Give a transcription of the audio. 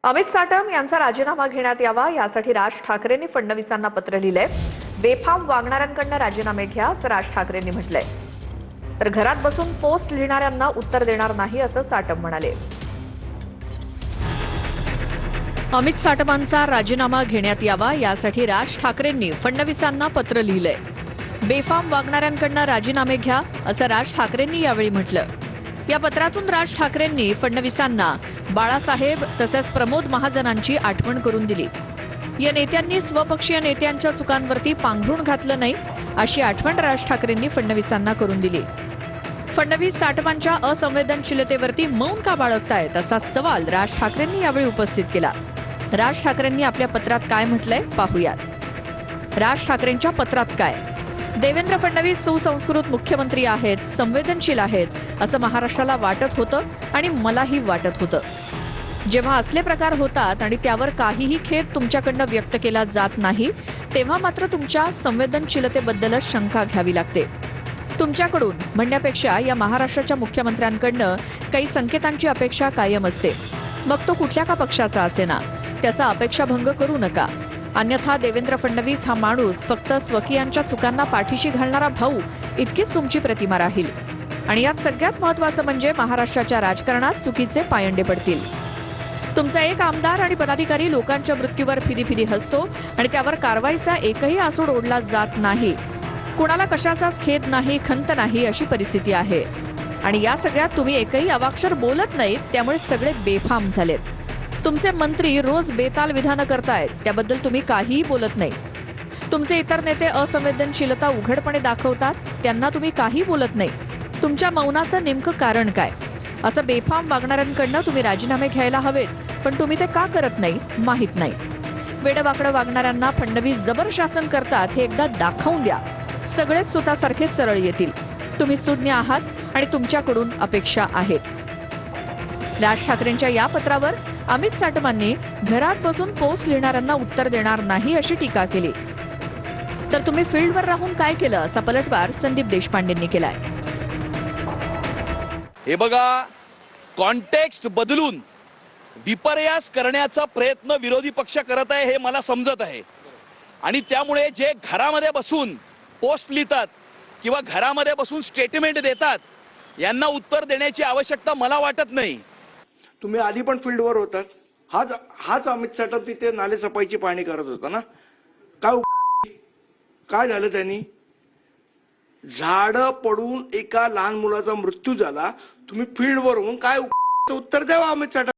अमित साटम यांचा राजीनामा घेण्यात यावा यासाठी राज ठाकरेंनी फडणवीसांना पत्र लिहिलंय। बेफाम वागणाऱ्यांकडून राजीनामे घ्या असं राज ठाकरेंनी म्हटलंय। तर घरात बसून पोस्ट लिहिणाऱ्यांना उत्तर देणार नाही असं साटम म्हणाले। अमित साटमांचा राजीनामा घेण्यात यावा यासाठी राज ठाकरेंनी फडणवीसांना पत्र लिहिलंय। बेफाम वागणाऱ्यांकडून राजीनामे घ्या असं राज ठाकरेंनी यावेळी म्हटलं। या पत्रातून राज ठाकरेंनी फडणवीसांना बाळासाहेब तसेच प्रमोद महाजनांची आठवण करून दिली। या नेत्यांनी स्वपक्षीय नेत्यांच्या चुकांवरती पांघरूण घातलं नाही अशी आठवण राज ठाकरेंनी फडणवीसांना करून दिली। फडणवीस साटमांच्या असंवेदनशीलतेवरती मौन का बाळगतायत असा सवाल राज ठाकरेंनी यावेळी उपस्थित केला। राज ठाकरेंनी आपल्या पत्रात काय म्हटलंय पाहूयात। राज ठाकरेंच्या पत्रात काय? देवेंद्र फडणवीस सुसंस्कृत मुख्यमंत्री आहेत, संवेदनशील आहेत असं महाराष्ट्राला वाटत होतं आणि मलाही वाटत होतं। जेव्हा असले प्रकार होतात आणि त्यावर काहीही खेद तुमच्याकडनं व्यक्त केला जात नाही तेव्हा मात्र तुमच्या संवेदनशीलतेबद्दलच शंका घ्यावी लागते। तुमच्याकडून म्हणण्यापेक्षा या महाराष्ट्राच्या मुख्यमंत्र्यांकडनं काही संकेतांची अपेक्षा कायम असते, मग तो कुठल्या का पक्षाचा असेना, त्याचा अपेक्षाभंग करू नका। अन्यथा देवेंद्र फडणवीस हा माणूस फक्त स्वकीयांच्या चुकांना पाठीशी घालणारा भाऊ इतकीच तुमची प्रतिमा राहील आणि यात सगळ्यात महत्त्वाचं म्हणजे महाराष्ट्राच्या राजकारणात चुकीचे पायंडे पडतील। तुमचा एक आमदार आणि पदाधिकारी लोकांच्या मृत्यूवर फिदी हसतो आणि त्यावर कारवाईचा एकही आसूड ओढला जात नाही। कुणाला कशाचाच खेद नाही, खंत नाही अशी परिस्थिती आहे आणि या सगळ्यात तुम्ही एकही अवाक्षर बोलत नाहीत, त्यामुळे सगळे बेफाम झालेत। तुमचे मंत्री रोज बेताल विधानं करतायत, त्याबद्दल तुम्ही काहीही बोलत नाही। तुमचे इतर नेते असंवेदनशीलता उघडपणे दाखवतात, त्यांना तुम्ही काही बोलत नाही। तुमच्या मौनाचं नेमकं कारण काय? असं बेफाम वागणाऱ्यांकडनं तुम्ही राजीनामे घ्यायला हवेत, पण तुम्ही ते का करत नाही माहीत नाही। वेडवाकडं वागणाऱ्यांना फडणवीस जबर शासन करतात हे एकदा दाखवून द्या, सगळेच स्वतःसारखे सरळ येतील। तुम्ही सुज्ञ आहात आणि तुमच्याकडून अपेक्षा आहेत। राज ठाकरेंच्या या पत्रावर अमित साटमांनी घरात बसून पोस्ट लिहिणाऱ्यांना उत्तर देणार नाही अशी टीका केली। तर तुम्ही फील्डवर राहून काय केलं असा पलटवार संदीप देशपांडेंनी केलाय। हे बघा, कॉन्टेक्स्ट बदलून विपर्यास करण्याचा प्रयत्न विरोधी पक्ष करत आहे हे मला समजत आहे आणि त्यामुळे जे घरामध्ये बसून पोस्ट लिहितात किंवा घरामध्ये बसून स्टेटमेंट देतात यांना उत्तर देण्याची आवश्यकता मला वाटत नाही। तुम्ही आधी पण फील्डवर होतात, हाच अमित साटम तिथे नालेसफाईची पाहणी करत होता ना। काय झालं त्यांनी? झाडं पडून एका लहान मुलाचा मृत्यू झाला, तुम्ही फील्डवर होऊन काय उत्तर द्यावं अमित साटम?